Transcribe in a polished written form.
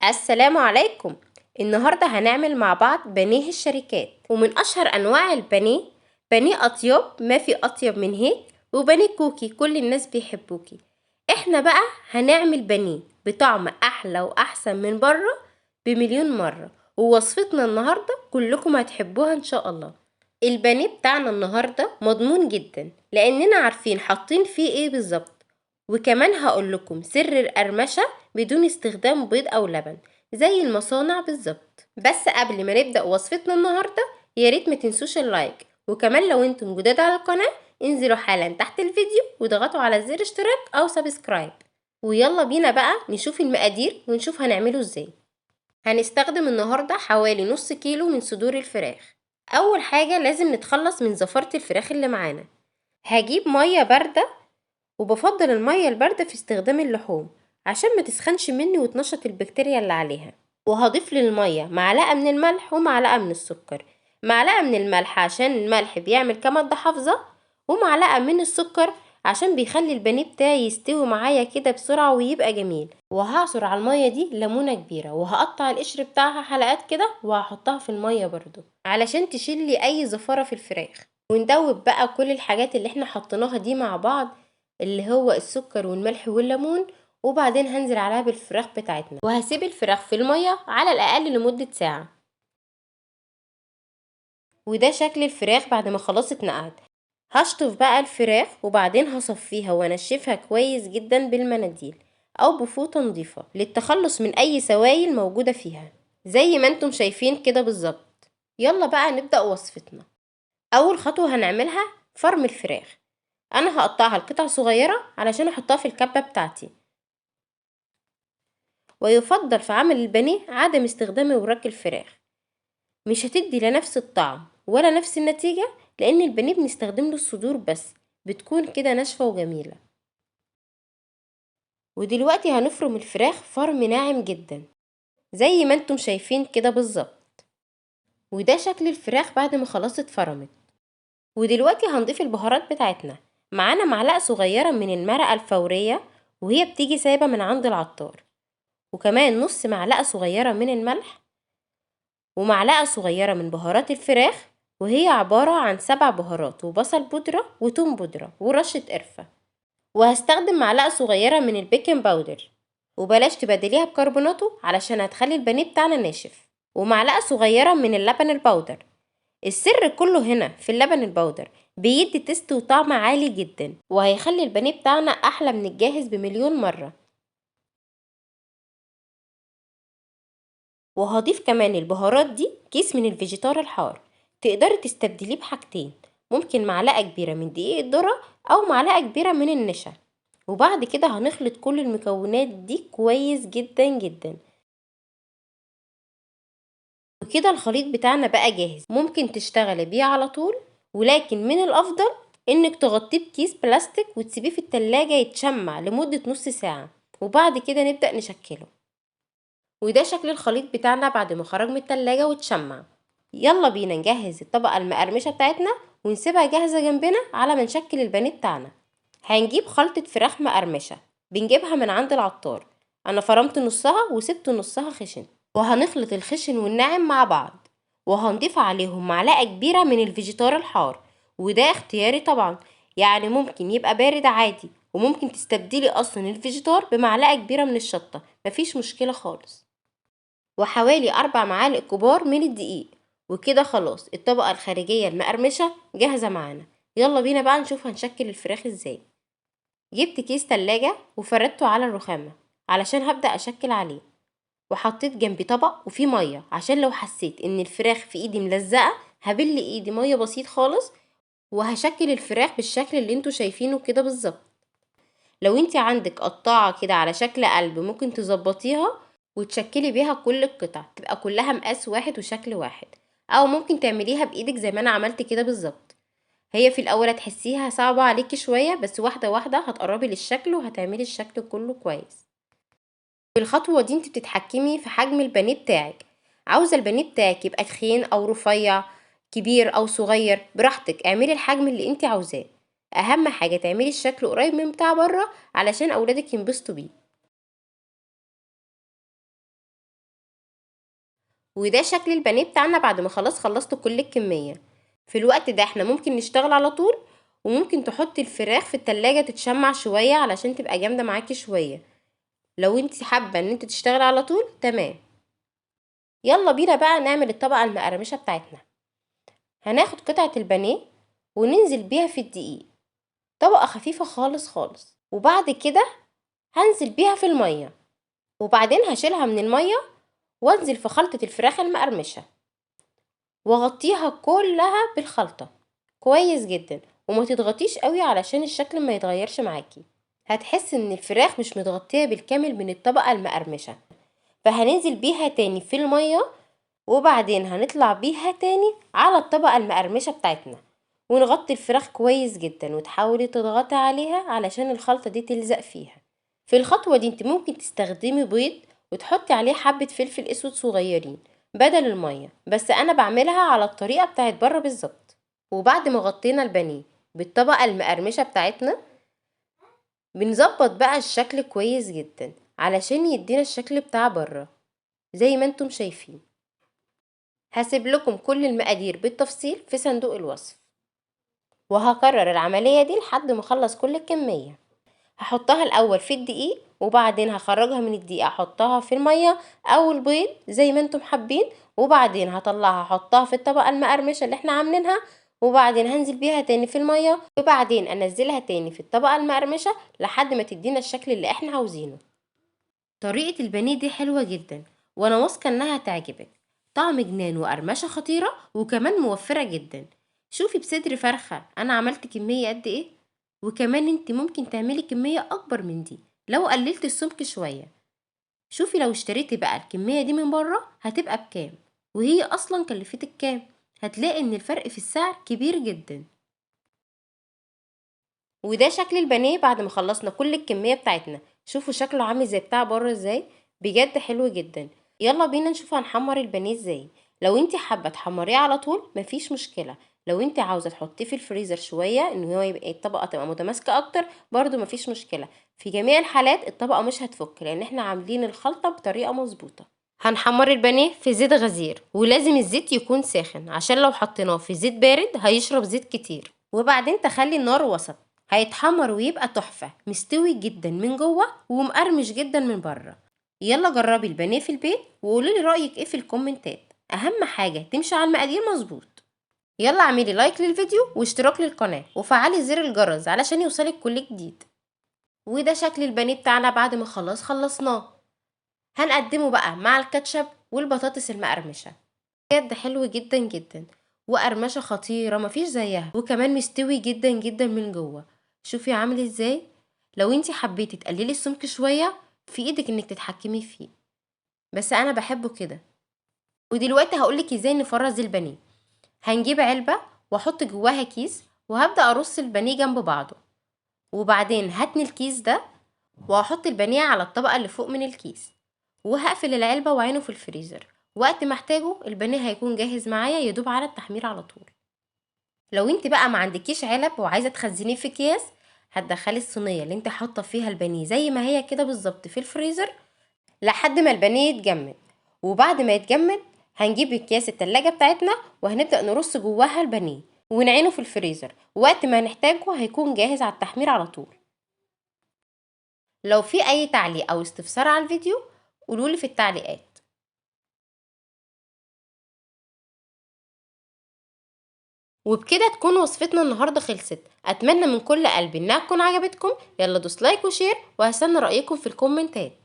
السلام عليكم. النهاردة هنعمل مع بعض بانيه الشركات، ومن أشهر أنواع البانيه بانيه أطياب، ما في أطيب من هيك، وبانيه كوكي كل الناس بيحبوكي. احنا بقى هنعمل بانيه بطعم أحلى وأحسن من بره بمليون مرة، ووصفتنا النهاردة كلكم هتحبوها إن شاء الله. البانيه بتاعنا النهاردة مضمون جدا لأننا عارفين حاطين فيه ايه بالظبط، وكمان هقول لكم سر القرمشة بدون استخدام بيض أو لبن زي المصانع بالظبط. بس قبل ما نبدأ وصفتنا النهاردة ياريت ما تنسوش اللايك، وكمان لو انتم جداد على القناة انزلوا حالا تحت الفيديو وضغطوا على زر اشتراك أو سبسكرايب. ويلا بينا بقى نشوف المقادير ونشوف هنعمله ازاي. هنستخدم النهاردة حوالي نص كيلو من صدور الفراخ. أول حاجة لازم نتخلص من زفارة الفراخ اللي معانا. هجيب مية باردة، وبفضل المية الباردة في استخدام اللحوم عشان ما تسخنش مني وتنشط البكتيريا اللي عليها. وهضيف للمية معلقة من الملح ومعلقة من السكر. معلقة من الملح عشان الملح بيعمل كمادة حافظة، ومعلقة من السكر عشان بيخلي البانيه بتاعي يستوي معايا كده بسرعة ويبقى جميل. وهعصر على المية دي ليمونة كبيرة، وهقطع القشر بتاعها حلقات كده وهحطها في المية برضو علشان تشيل لي اي زفارة في الفراخ. وندوب بقى كل الحاجات اللي احنا حطيناها دي مع بعض، اللي هو السكر والملح والليمون، وبعدين هنزل عليها بالفراخ بتاعتنا، وهسيب الفراخ في المية على الأقل لمدة ساعة. وده شكل الفراخ بعد ما خلاص اتنقعت. هشطف بقى الفراخ وبعدين هصفيها وانشفها كويس جدا بالمناديل او بفوطة نظيفة للتخلص من اي سوائل موجودة فيها زي ما انتم شايفين كده بالظبط. يلا بقى نبدأ وصفتنا. اول خطوة هنعملها فرم الفراخ. انا هقطعها لقطع صغيرة علشان احطها في الكبة بتاعتي. ويفضل في عمل البانيه عدم استخدام وراك الفراخ، مش هتدي لا نفس الطعم ولا نفس النتيجة، لان البانيه بنستخدم له الصدور بس بتكون كده ناشفة وجميلة. ودلوقتي هنفرم الفراخ فرم ناعم جدا زي ما انتم شايفين كده بالظبط. وده شكل الفراخ بعد ما خلاص اتفرمت. ودلوقتي هنضيف البهارات بتاعتنا. معانا معلقة صغيرة من المرقة الفورية وهي بتيجي سايبة من عند العطار، وكمان نص معلقة صغيرة من الملح، ومعلقة صغيرة من بهارات الفراخ وهي عبارة عن 7 بهارات وبصل بودرة وتوم بودرة ورشة قرفة. وهستخدم معلقة صغيرة من البيكنج باودر، وبلاش تبدليها بكربوناتو علشان هتخلي البانيه بتاعنا ناشف. ومعلقة صغيرة من اللبن البودر. السر كله هنا في اللبن البودر، بيدي تيست وطعم عالي جدا وهيخلي البانيه بتاعنا احلى من الجاهز بمليون مرة. وهضيف كمان البهارات دي كيس من الفيجيتار الحار، تقدري تستبدليه بحاجتين، ممكن معلقة كبيرة من دقيق الذرة أو معلقة كبيرة من النشا. وبعد كده هنخلط كل المكونات دي كويس جدا جدا. وكده الخليط بتاعنا بقى جاهز، ممكن تشتغلي بيه على طول، ولكن من الأفضل إنك تغطيه بكيس بلاستيك وتسيبيه في التلاجة يتشمع لمدة نص ساعة، وبعد كده نبدأ نشكله. وده شكل الخليط بتاعنا بعد ما خرج من التلاجة واتشمع. يلا بينا نجهز الطبقة المقرمشة بتاعتنا ونسيبها جاهزة جنبنا على ما نشكل البانيه بتاعنا. هنجيب خلطة فراخ مقرمشة بنجيبها من عند العطار. انا فرمت نصها وسبت نصها خشن، وهنخلط الخشن والناعم مع بعض، وهنضيف عليهم معلقة كبيرة من الفيجيتار الحار. وده اختياري طبعا، يعني ممكن يبقى بارد عادي، وممكن تستبدلي اصلا الفيجيتار بمعلقة كبيرة من الشطة، مفيش مشكلة خالص. وحوالي 4 معالق كبار من الدقيق. وكده خلاص الطبقة الخارجية المقرمشة جاهزة معانا. يلا بينا بقى نشوف هنشكل الفراخ ازاي. جبت كيس تلاجة وفردته على الرخامة علشان هبدأ أشكل عليه، وحطيت جنبي طبق وفيه مية عشان لو حسيت ان الفراخ في ايدي ملزقة هبل ايدي مية بسيط خالص، وهشكل الفراخ بالشكل اللي انتوا شايفينه كده بالظبط. لو انت عندك قطاعة كده على شكل قلب ممكن تظبطيها وتشكلي بيها كل القطع تبقى كلها مقاس واحد وشكل واحد، او ممكن تعمليها بايدك زي ما انا عملت كده بالظبط. هي في الاول هتحسيها صعبة عليكي شوية، بس واحدة واحدة هتقربي للشكل وهتعملي الشكل كله كويس. في الخطوة دي انت بتتحكمي في حجم البانيه بتاعك. عاوزة البانيه بتاعك يبقى تخين او رفيع، كبير او صغير، براحتك اعملي الحجم اللي انت عاوزاه. اهم حاجة تعملي الشكل قريب من بتاع بره علشان اولادك ينبسطوا بيه. وده شكل البانيه بتاعنا بعد ما خلصت كل الكمية. في الوقت ده احنا ممكن نشتغل على طول، وممكن تحطي الفراخ في التلاجة تتشمع شوية علشان تبقى جامدة معاكي شوية. لو انت حابة ان انت تشتغل على طول تمام. يلا بينا بقى نعمل الطبقة المقرمشة بتاعتنا. هناخد قطعة البانيه وننزل بيها في الدقيق، طبقة خفيفة خالص خالص، وبعد كده هنزل بيها في المية، وبعدين هشيلها من المية وانزل في خلطة الفراخ المقرمشة واغطيها كلها بالخلطة كويس جدا، وما تضغطيش قوي علشان الشكل ما يتغيرش معاكي. هتحس ان الفراخ مش متغطية بالكامل من الطبقة المقرمشة، فهننزل بيها تاني في المية، وبعدين هنطلع بيها تاني على الطبقة المقرمشة بتاعتنا ونغطي الفراخ كويس جدا، وتحاولي تضغطي عليها علشان الخلطة دي تلزق فيها. في الخطوة دي انت ممكن تستخدمي بيض وتحطي عليه حبة فلفل اسود صغيرين بدل المية، بس انا بعملها على الطريقة بتاعت بره بالظبط. وبعد ما غطينا البانيه بالطبقة المقرمشة بتاعتنا، بنظبط بقى الشكل كويس جدا علشان يدينا الشكل بتاع بره زي ما انتم شايفين. هسيب لكم كل المقادير بالتفصيل في صندوق الوصف، وهكرر العملية دي لحد ما اخلص كل الكمية. هحطها الاول في الدقيق، وبعدين هخرجها من الدقيق احطها في المية او البيض زي ما انتم حابين، وبعدين هطلعها احطها في الطبقة المقرمشة اللي احنا عاملينها، وبعدين هنزل بيها تاني في المية، وبعدين انزلها تاني في الطبقة المقرمشة لحد ما تدينا الشكل اللي احنا عاوزينه. طريقة البانيه دي حلوة جدا، وانا واثقة انها تعجبك. طعم جنان وقرمشة خطيرة وكمان موفرة جدا. شوفي بصدر فرخة انا عملت كمية قد ايه، وكمان انت ممكن تعملي كمية اكبر من دي لو قللت السمك شوية. شوفي لو اشتريتي بقى الكمية دي من بره هتبقى بكام، وهي اصلا كلفتك كام. هتلاقي ان الفرق في السعر كبير جدا. وده شكل البانيه بعد ما خلصنا كل الكمية بتاعتنا. شوفوا شكله عامل زي بتاع بره ازاي، بجد حلو جدا. يلا بينا نشوف هنحمر البانيه ازاي. لو انت حابة تحمريه على طول مفيش مشكلة، لو انت عاوزة تحطيه في الفريزر شوية ان هو يبقى الطبقة تبقى متماسكة اكتر برضو مفيش مشكلة. في جميع الحالات الطبقة مش هتفك لان احنا عاملين الخلطة بطريقة مظبوطة. هنحمر البانيه في زيت غزير، ولازم الزيت يكون ساخن عشان لو حطيناه في زيت بارد هيشرب زيت كتير. وبعدين تخلي النار وسط، هيتحمر ويبقى تحفة، مستوي جدا من جوه ومقرمش جدا من بره. يلا جربي البانيه في البيت وقولولي رأيك ايه في الكومنتات. اهم حاجة تمشي على المقادير مظبوط. يلا اعملي لايك للفيديو واشتراك للقناة وفعلي زر الجرس علشان يوصلك كل جديد. وده شكل البانيه بتاعنا بعد ما خلصناه. هنقدمه بقى مع الكاتشب والبطاطس المقرمشة. بجد حلو جدا جدا، وقرمشة خطيرة مفيش زيها، وكمان مستوي جدا جدا من جوه. شوفي عامل ازاي. لو انتي حبيتي تقللي السمك شوية في ايدك انك تتحكمي فيه، بس انا بحبه كده. ودلوقتي هقولك ازاي نفرز البانيه. هنجيب علبة واحط جواها كيس، وهبدأ ارص البانيه جنب بعضه، وبعدين هتني الكيس ده وهحط البانيه على الطبقة اللي فوق من الكيس، وهقفل العلبة وعينه في الفريزر. وقت ما احتاجه البانيه هيكون جاهز معايا يدوب على التحمير على طول. لو انت بقى ما عندكيش علب وعايزه تخزنيه في اكياس، هتدخلي الصينيه اللي انت حاطه فيها البانيه زي ما هي كده بالظبط في الفريزر لحد ما البانيه يتجمد. وبعد ما يتجمد هنجيب اكياس التلاجة بتاعتنا وهنبدأ نرص جواها البانيه ونعينه في الفريزر، وقت ما نحتاجه هيكون جاهز على التحمير على طول. لو في اي تعليق او استفسار على الفيديو قولولي في التعليقات. وبكده تكون وصفتنا النهاردة خلصت. اتمنى من كل قلبي انها تكون عجبتكم. يلا دوس لايك وشير، وهستنى رأيكم في الكومنتات.